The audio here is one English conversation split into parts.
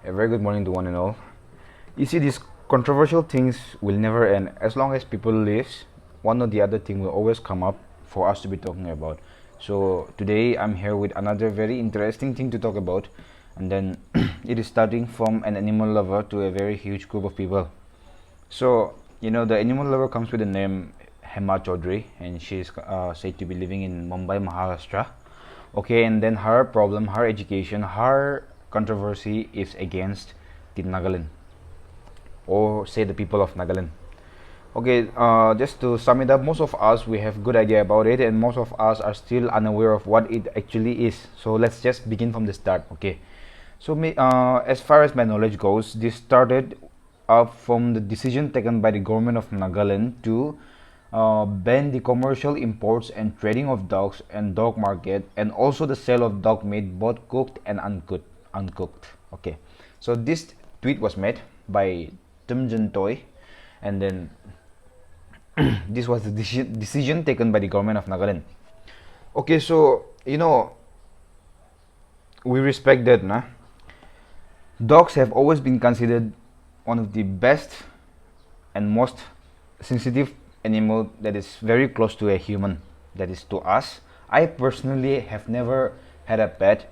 A very good morning to one and all. You see, these controversial things will never end. As long as people live, one or the other thing will always come up for us to be talking about. So today I'm here with another very interesting thing to talk about, and then it is starting from an animal lover to a very huge group of people. So the animal lover comes with the name Hema Chowdhary, and she is said to be living in Mumbai, Maharashtra. Okay, and then her problem, her education, her controversy is against the Nagaland, or say the people of Nagaland. Okay, just to sum it up, most of us we have good idea about it, and most of us are still unaware of what it actually is. So let's just begin from the start. Okay, so as far as my knowledge goes, this started up from the decision taken by the government of Nagaland to ban the commercial imports and trading of dogs and dog market, and also the sale of dog meat, both cooked and uncooked. Okay, so this tweet was made by Tumjun Toy, and then this was the decision taken by the government of Nagaland. Okay, so we respect that, nah? Dogs have always been considered one of the best and most sensitive animal that is very close to a human, that is to us. I personally have never had a pet,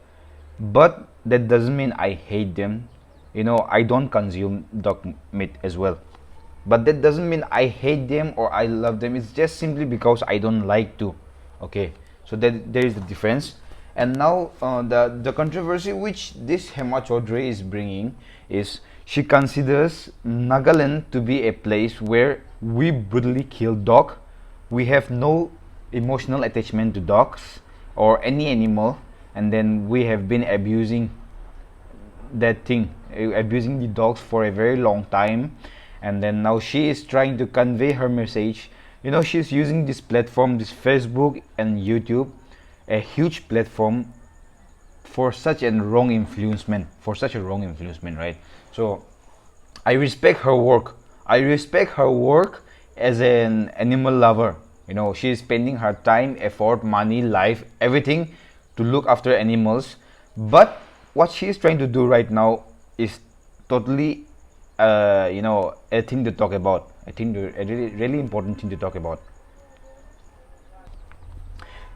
but that doesn't mean I hate them. I don't consume dog meat as well, but that doesn't mean I hate them or I love them. It's just simply because I don't like to. Okay, so that there is the difference. And now the controversy which this Hema Chaudhary is bringing is she considers Nagaland to be a place where we brutally kill dog. We have no emotional attachment to dogs or any animal, and then we have been abusing that thing, abusing the dogs for a very long time. And then now she is trying to convey her message. She's using this platform, this Facebook and YouTube, a huge platform, for such a wrong influencement, right? So I respect her work. As an animal lover. She is spending her time, effort, money, life, everything to look after animals. But what she is trying to do right now is totally a thing to talk about. I think a really important thing to talk about.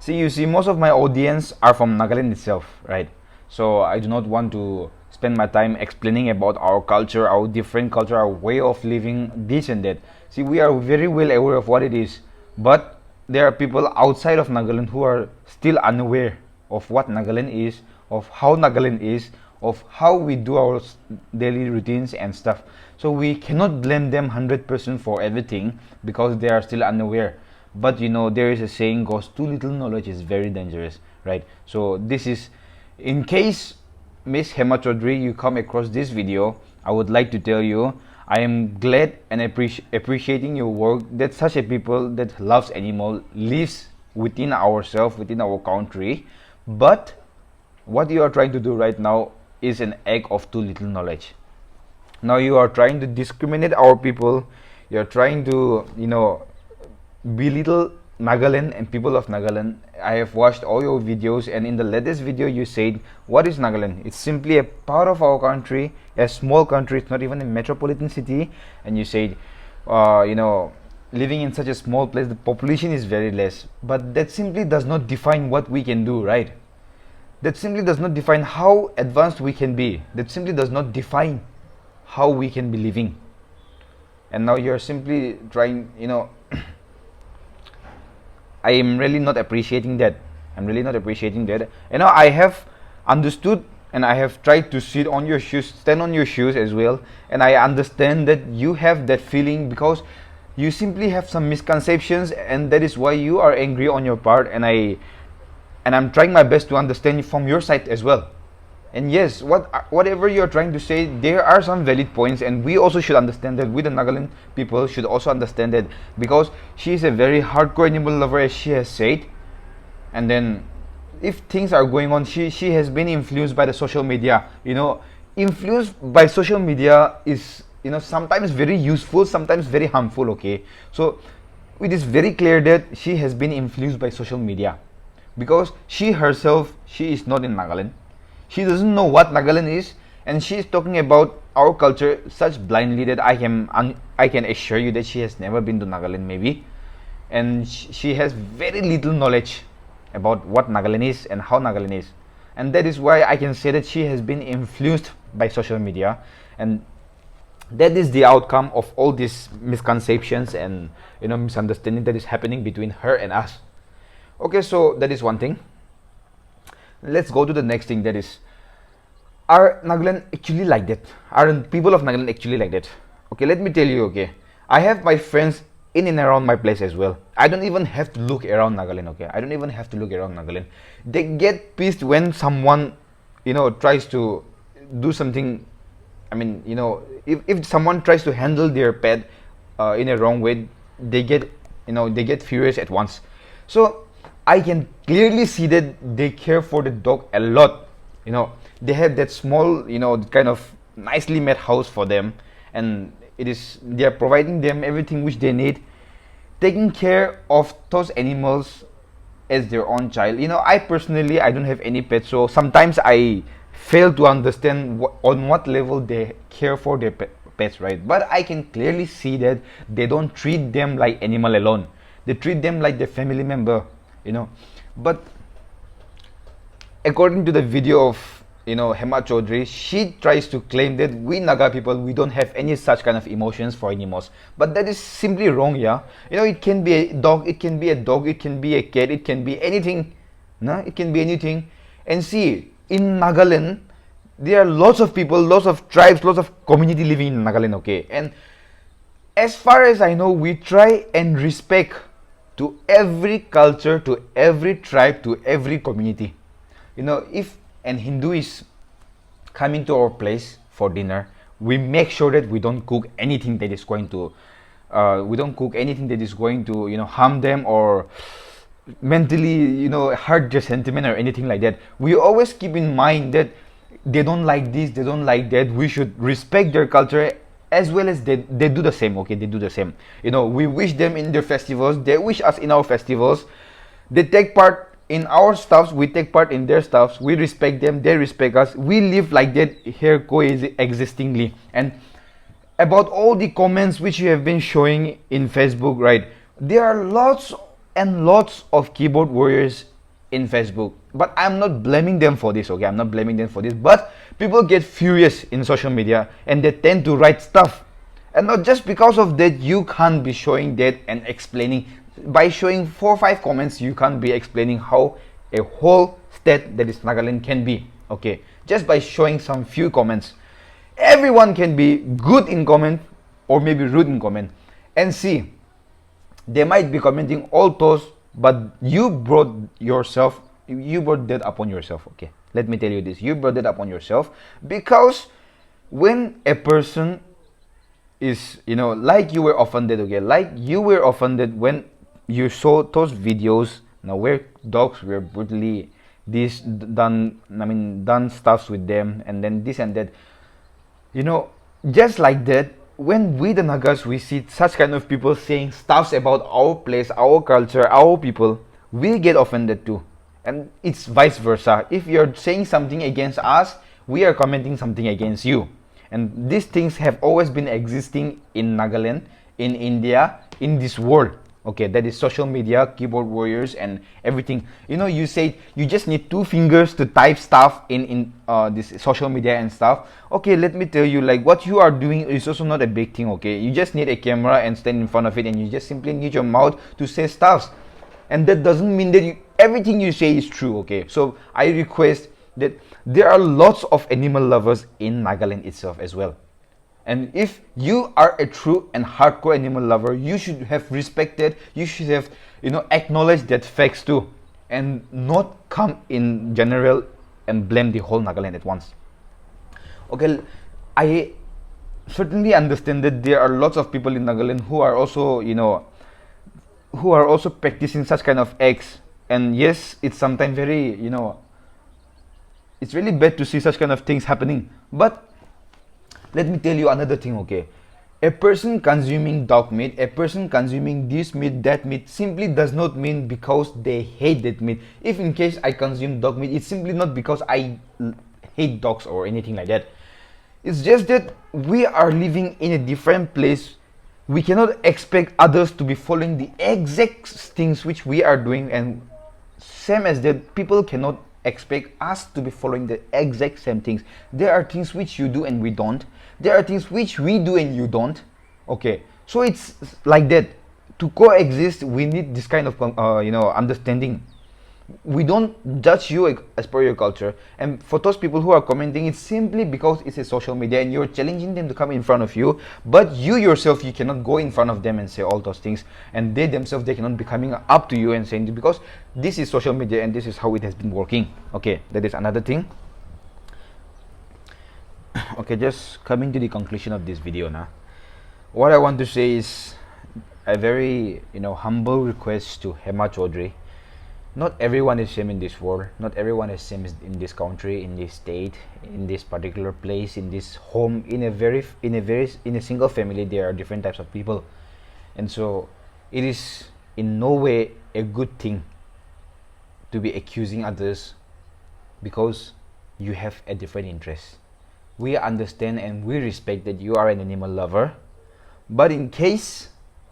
You see, most of my audience are from Nagaland itself, right? So I do not want to spend my time explaining about our culture, our different culture, our way of living, this and that. See, we are very well aware of what it is, but there are people outside of Nagaland who are still unaware of what Nagaland is, of how Nagaland is, of how we do our daily routines and stuff. So we cannot blame them 100% for everything because they are still unaware. But there is a saying goes, too little knowledge is very dangerous, right? So this is, in case Miss Hema Chaudhary, you come across this video, I would like to tell you I am glad and appreciating your work, that such a people that loves animal lives within ourselves, within our country. But what you are trying to do right now is an act of too little knowledge. Now you are trying to discriminate our people. You are trying to belittle Nagaland and people of Nagaland. I have watched all your videos, and in the latest video you said, what is Nagaland? It's simply a part of our country, a small country. It's not even a metropolitan city. And you said living in such a small place, the population is very less. But that simply does not define what we can do, right? That simply does not define how advanced we can be. That simply does not define how we can be living. And now you're simply trying, I am really not appreciating that. I have understood, and I have tried to stand on your shoes as well. And I understand that you have that feeling because you simply have some misconceptions, and that is why you are angry on your part. And I'm trying my best to understand from your side as well. And yes, whatever you're trying to say, there are some valid points, and we also should understand that. We, the Nagaland people, should also understand that, because she is a very hardcore animal lover, as she has said. And then if things are going on, she has been influenced by the social media. Influenced by social media is sometimes very useful, sometimes very harmful. Okay, so it is very clear that she has been influenced by social media, because she herself, she is not in Nagaland. She doesn't know what Nagaland is, and she is talking about our culture such blindly that I can assure you that she has never been to Nagaland maybe, and she has very little knowledge about what Nagaland is and how Nagaland is, and that is why I can say that she has been influenced by social media, and that is the outcome of all these misconceptions and misunderstanding that is happening between her and us. Okay, so that is one thing. Let's go to the next thing, that is, are Nagaland actually like that? Are people of Nagaland actually like that? Okay, let me tell you. Okay, I have my friends in and around my place as well. I don't even have to look around Nagaland. Okay, I don't even have to look around Nagaland. They get pissed when someone tries to do something. I mean, if someone tries to handle their pet in a wrong way, they get furious at once. So I can clearly see that they care for the dog a lot. They have that small, kind of nicely made house for them, and they are providing them everything which they need, taking care of those animals as their own child. I personally, I don't have any pets, so sometimes I fail to understand on what level they care for their pets, right? But I can clearly see that they don't treat them like animal alone. They treat them like their family member, But according to the video of Hema Chowdhary, she tries to claim that we Naga people, we don't have any such kind of emotions for animals, but that is simply wrong. Yeah, it can be a dog, it can be a cat, it can be anything. No, it can be anything. And see, in Nagaland, there are lots of people, lots of tribes, lots of community living in Nagaland. Okay, and as far as I know, we try and respect to every culture, to every tribe, to every community. If an Hindu is coming to our place for dinner, we make sure that we don't cook anything that is going to harm them or mentally hurt their sentiment or anything like that. We always keep in mind that they don't like this, they don't like that. We should respect their culture as well as they do the same. Okay, they do the same. We wish them in their festivals, they wish us in our festivals, they take part in our stuffs, we take part in their stuffs, we respect them, they respect us. We live like that here coexistingly. And about all the comments which you have been showing in Facebook, right, there are lots and lots of keyboard warriors in Facebook, but I'm not blaming them for this. Okay, I'm not blaming them for this, but people get furious in social media and they tend to write stuff, and not just because of that you can't be showing that and explaining. By showing 4 or 5 comments, you can't be explaining how a whole state that is Nagaland can be. Okay, just by showing some few comments, everyone can be good in comment or maybe rude in comment. And see, they might be commenting all those, but you brought that upon yourself. Okay, let me tell you this, you brought that upon yourself, because when a person is like you were offended, okay, like you were offended when you saw those videos where dogs were brutally done stuffs with them, and then this and that, just like that, when we the Nagas, we see such kind of people saying stuffs about our place, our culture, our people, we get offended too. And it's vice versa. If you're saying something against us, we are commenting something against you. And these things have always been existing in Nagaland, in India, in this world. Okay, that is social media, keyboard warriors, and everything. You say you just need 2 fingers to type stuff in this social media and stuff. Okay, let me tell you, like, what you are doing is also not a big thing. Okay, you just need a camera and stand in front of it, and you just simply need your mouth to say stuff, and that doesn't mean that everything you say is true. Okay, so I request that there are lots of animal lovers in Nagaland itself as well. And if you are a true and hardcore animal lover, you should have respected, you should have, acknowledged that facts too, and not come in general and blame the whole Nagaland at once. Okay, I certainly understand that there are lots of people in Nagaland who are also, practicing such kind of acts. And yes, it's sometimes very, it's really bad to see such kind of things happening. But let me tell you another thing, okay? A person consuming dog meat, a person consuming this meat, that meat, simply does not mean because they hate that meat. If in case I consume dog meat, it's simply not because I hate dogs or anything like that. It's just that we are living in a different place. We cannot expect others to be following the exact things which we are doing, and same as that, people cannot expect us to be following the exact same things. There are things which you do and we don't. There are things which we do and you don't. Okay, so it's like that. To coexist, we need this kind of understanding. We don't judge you as per your culture, and for those people who are commenting, it's simply because it's a social media and you're challenging them to come in front of you, but you yourself, you cannot go in front of them and say all those things, and they themselves, they cannot be coming up to you and saying, because this is social media and this is how it has been working. Okay, that is another thing. Okay, just coming to the conclusion of this video now, what I want to say is a very humble request to Hema Chowdhary. Not everyone is same in this world. Not everyone is same in this country, in this state, in this particular place, in this home, in a single family. There are different types of people, and so it is in no way a good thing to be accusing others because you have a different interest. We understand and we respect that you are an animal lover, but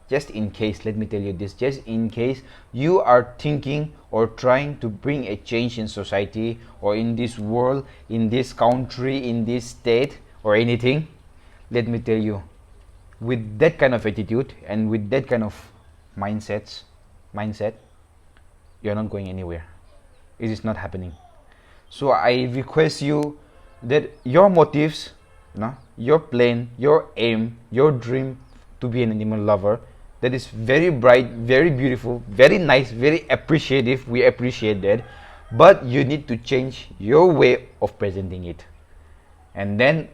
just in case, let me tell you this, just in case you are thinking or trying to bring a change in society or in this world, in this country, in this state or anything, let me tell you, with that kind of attitude and with that kind of mindset, you're not going anywhere. It is not happening. So I request you that your motives, your plan, your aim, your dream to be an animal lover, that is very bright, very beautiful, very nice, very appreciative. We appreciate that, but you need to change your way of presenting it. And then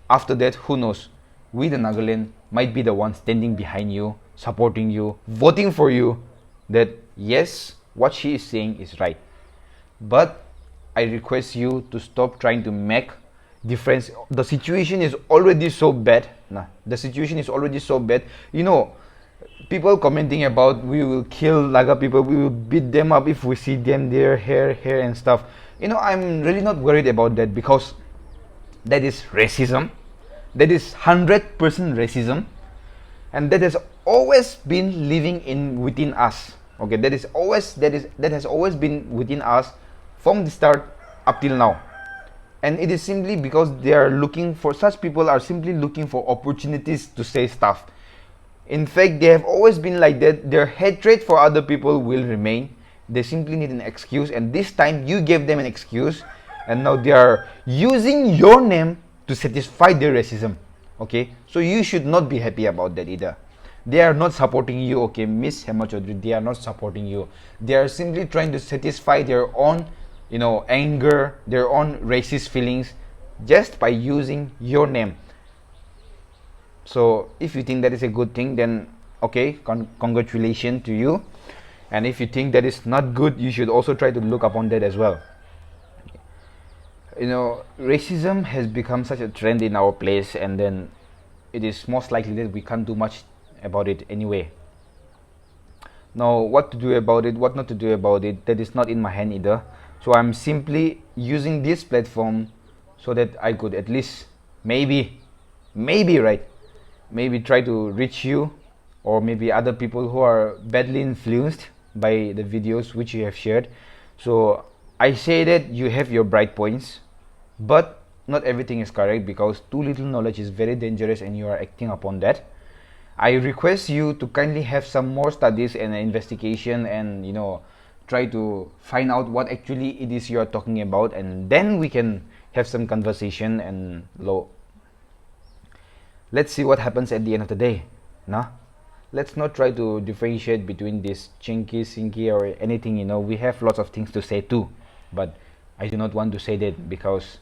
after that, who knows, we the Nagaland might be the ones standing behind you, supporting you, voting for you, that yes, what she is saying is right. But I request you to stop trying to make difference. The situation is already so bad. The situation is already so bad. People commenting about we will kill Naga people, we will beat them up if we see them, their hair and stuff. I'm really not worried about that, because that is racism. That is 100% racism, and that has always been living within us. Okay, that has always been within us from the start up till now. And it is simply because such people are simply looking for opportunities to say stuff. In fact, they have always been like that. Their hatred for other people will remain. They simply need an excuse, and this time you gave them an excuse, and now they are using your name to satisfy their racism. Okay, so you should not be happy about that either. They are not supporting you, okay, Miss Hema Chowdhary, they are not supporting you. They are simply trying to satisfy their own anger, their own racist feelings, just by using your name. So if you think that is a good thing, then okay, congratulations to you. And if you think that is not good, you should also try to look upon that as well. Racism has become such a trend in our place, and then it is most likely that we can't do much about it anyway. Now, what to do about it, what not to do about it, that is not in my hand either. So I'm simply using this platform so that I could at least maybe try to reach you, or maybe other people who are badly influenced by the videos which you have shared. So I say that you have your bright points, but not everything is correct, because too little knowledge is very dangerous and you are acting upon that. I request you to kindly have some more studies and investigation, and try to find out what actually it is you are talking about, and then we can have some conversation, and let's see what happens at the end of the day. Let's not try to differentiate between this chinky, sinky or anything. We have lots of things to say too, but I do not want to say that, because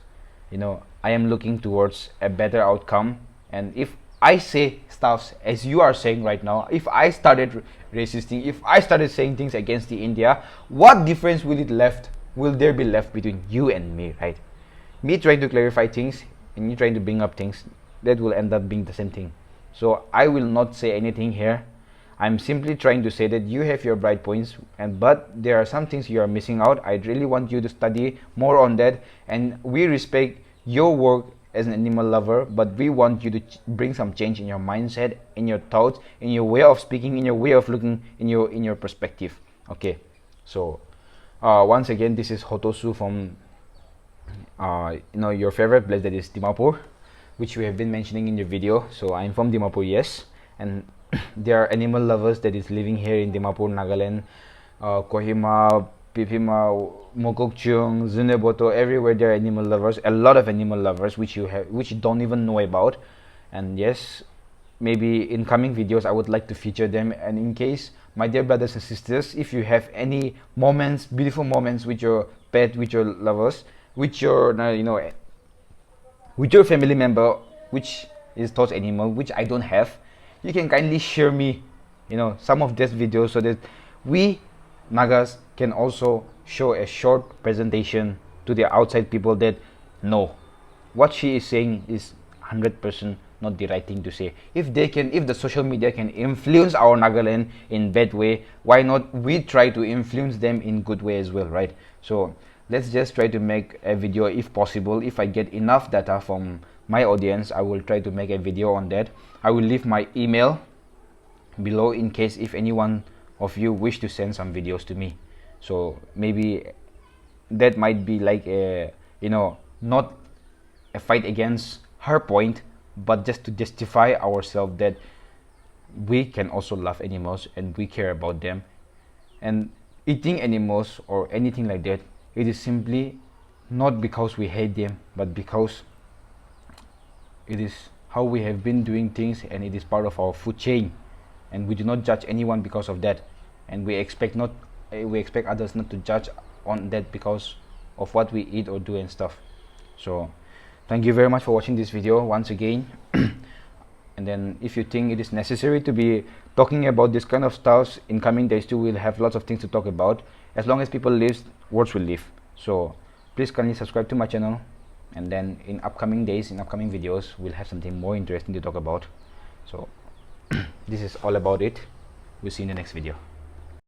I am looking towards a better outcome. And if I say stuff as you are saying right now, if I started racisting, if I started saying things against the India, what difference will there be left between you and me, right? Me trying to clarify things and you trying to bring up things, that will end up being the same thing. So I will not say anything here. I'm simply trying to say that you have your bright points, but there are some things you are missing out. I really want you to study more on that, and we respect your work as an animal lover, but we want you to bring some change in your mindset, in your thoughts, in your way of speaking, in your way of looking, in your perspective. Okay, so once again, this is Hotosu from your favorite place, that is Dimapur, which we have been mentioning in your video. So I'm from Dimapur, yes, and there are animal lovers that is living here in Dimapur, Nagaland, Kohima, Pipima, Mokokchung, Zuneboto, everywhere there are animal lovers, a lot of animal lovers which you don't even know about. And yes, maybe in coming videos I would like to feature them. And in case, my dear brothers and sisters, if you have any moments, beautiful moments with your pet, with your lovers, with your with your family member which is thought animal, which I don't have, you can kindly share me some of these videos, so that we Nagas can also show a short presentation to the outside people that no, what she is saying is 100% not the right thing to say. If the social media can influence our Nagaland in bad way, why not we try to influence them in good way as well, right? So let's just try to make a video if possible. If I get enough data from my audience, I will try to make a video on that. I will leave my email below in case if anyone of you wish to send some videos to me. So maybe that might be like a not a fight against her point, but just to justify ourselves that we can also love animals and we care about them. And eating animals or anything like that, it is simply not because we hate them, but because it is how we have been doing things, and it is part of our food chain, and we do not judge anyone because of that, and we expect others not to judge on that because of what we eat or do and stuff. So thank you very much for watching this video once again. And then if you think it is necessary to be talking about this kind of stuff in coming days too, we'll have lots of things to talk about. As long as people live, words will live. So please kindly subscribe to my channel, and then in upcoming days, in upcoming videos, we'll have something more interesting to talk about. So this is all about it. We'll see you in the next video.